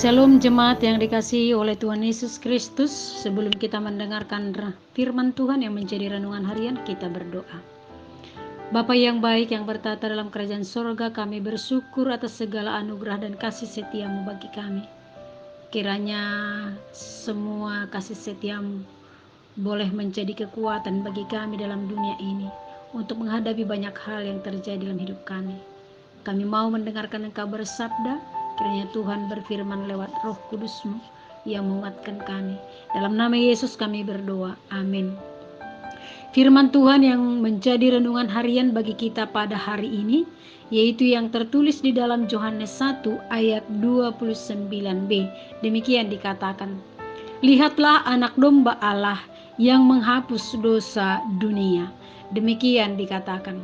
Shalom jemaat yang dikasihi oleh Tuhan Yesus Kristus. Sebelum kita mendengarkan firman Tuhan yang menjadi renungan harian, kita berdoa. Bapa yang baik yang bertata dalam kerajaan sorga, kami bersyukur atas segala anugerah dan kasih setiamu bagi kami. Kiranya semua kasih setiamu boleh menjadi kekuatan bagi kami dalam dunia ini untuk menghadapi banyak hal yang terjadi dalam hidup kami. Kami mau mendengarkan Engkau bersabda. Kiranya Tuhan berfirman lewat Roh Kudus-Mu yang menguatkan kami. Dalam nama Yesus kami berdoa. Amin. Firman Tuhan yang menjadi renungan harian bagi kita pada hari ini, yaitu yang tertulis di dalam Yohanes 1 ayat 29b. Demikian dikatakan, "Lihatlah anak domba Allah yang menghapus dosa dunia." Demikian dikatakan.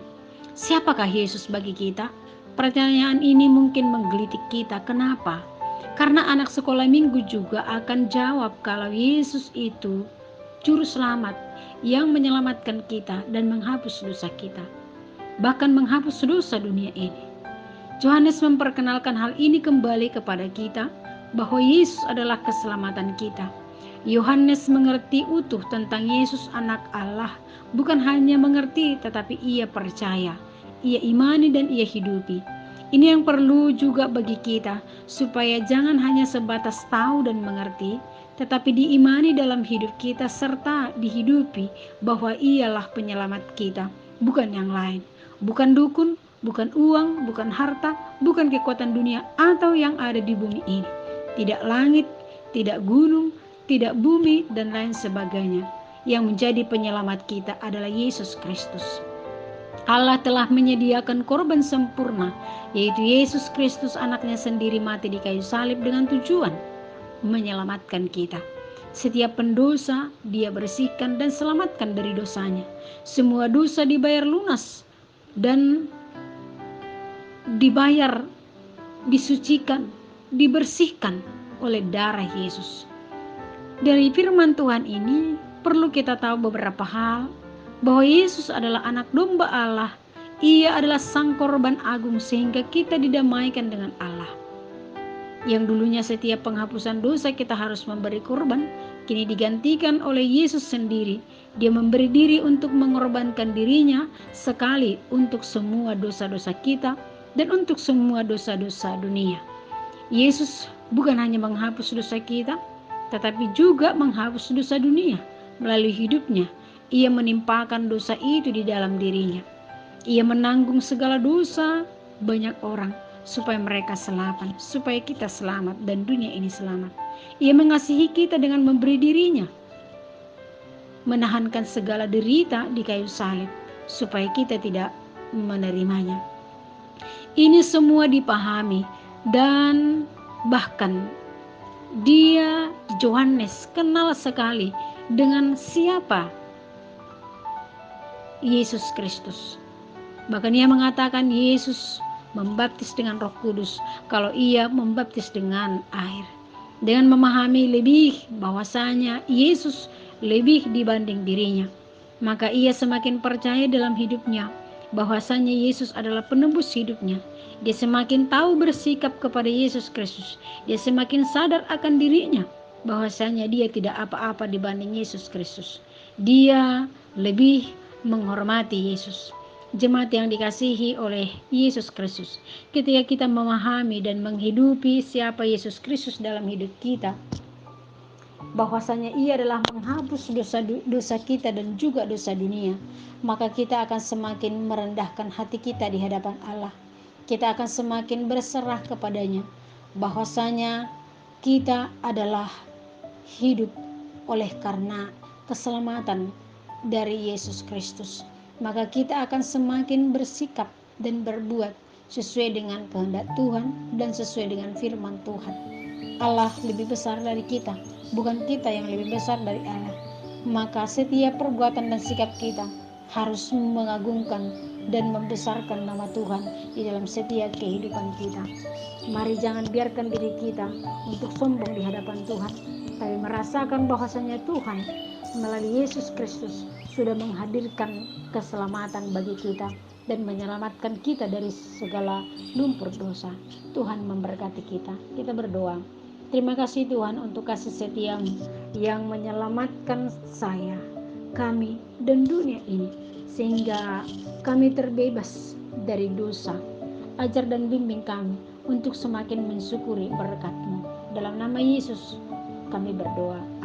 Siapakah Yesus bagi kita? Pertanyaan ini mungkin menggelitik kita. Kenapa? Karena anak sekolah minggu juga akan jawab kalau Yesus itu juru selamat yang menyelamatkan kita dan menghapus dosa kita, bahkan menghapus dosa dunia ini. Yohanes memperkenalkan hal ini kembali kepada kita, bahwa Yesus adalah keselamatan kita. Yohanes mengerti utuh tentang Yesus anak Allah, bukan hanya mengerti tetapi ia percaya, ia imani dan ia hidupi. Ini yang perlu juga bagi kita, supaya jangan hanya sebatas tahu dan mengerti, tetapi diimani dalam hidup kita serta dihidupi bahwa ialah penyelamat kita, bukan yang lain, bukan dukun, bukan uang, bukan harta, bukan kekuatan dunia atau yang ada di bumi ini. Tidak langit, tidak gunung, tidak bumi, dan lain sebagainya. Yang menjadi penyelamat kita adalah Yesus Kristus. Allah telah menyediakan korban sempurna, yaitu Yesus Kristus, anaknya sendiri, mati di kayu salib dengan tujuan menyelamatkan kita. Setiap pendosa dia bersihkan dan selamatkan dari dosanya. Semua dosa dibayar lunas dan dibayar, disucikan, dibersihkan oleh darah Yesus. Dari firman Tuhan ini perlu kita tahu beberapa hal, bahwa Yesus adalah anak domba Allah. Ia adalah sang korban agung sehingga kita didamaikan dengan Allah. Yang dulunya setiap penghapusan dosa kita harus memberi korban, kini digantikan oleh Yesus sendiri. Dia memberi diri untuk mengorbankan dirinya sekali untuk semua dosa-dosa kita dan untuk semua dosa-dosa dunia. Yesus bukan hanya menghapus dosa kita, tetapi juga menghapus dosa dunia. Melalui hidupnya, ia menimpakan dosa itu di dalam dirinya. Ia menanggung segala dosa banyak orang supaya mereka selamat, supaya kita selamat dan dunia ini selamat. Ia mengasihi kita dengan memberi dirinya, menahankan segala derita di kayu salib supaya kita tidak menerimanya. Ini semua dipahami dan bahkan Yohanes kenal sekali dengan siapa Yesus Kristus. Bahkan ia mengatakan Yesus membaptis dengan Roh Kudus, kalau ia membaptis dengan air. Dengan memahami lebih bahwasanya Yesus lebih dibanding dirinya, maka ia semakin percaya dalam hidupnya bahwasanya Yesus adalah penebus hidupnya. Dia semakin tahu bersikap kepada Yesus Kristus. Dia semakin sadar akan dirinya bahwasanya dia tidak apa-apa dibanding Yesus Kristus. Dia lebih menghormati Yesus. Jemaat yang dikasihi oleh Yesus Kristus, ketika kita memahami dan menghidupi siapa Yesus Kristus dalam hidup kita, bahwasanya ia adalah menghapus dosa kita dan juga dosa dunia, maka kita akan semakin merendahkan hati kita di hadapan Allah. Kita akan semakin berserah kepadanya, bahwasanya kita adalah hidup oleh karena keselamatan dari Yesus Kristus. Maka kita akan semakin bersikap dan berbuat sesuai dengan kehendak Tuhan dan sesuai dengan firman Tuhan. Allah lebih besar dari kita, bukan kita yang lebih besar dari Allah. Maka setiap perbuatan dan sikap kita harus mengagungkan dan membesarkan nama Tuhan di dalam setiap kehidupan kita. Mari jangan biarkan diri kita untuk sombong di hadapan Tuhan, tapi merasakan bahwasanya Tuhan melalui Yesus Kristus sudah menghadirkan keselamatan bagi kita dan menyelamatkan kita dari segala lumpur dosa. Tuhan memberkati kita. Kita berdoa. Terima kasih Tuhan untuk kasih setiamu yang menyelamatkan saya, kami, dan dunia ini, sehingga kami terbebas dari dosa. Ajar dan bimbing kami untuk semakin mensyukuri berkat-Mu. Dalam nama Yesus kami berdoa.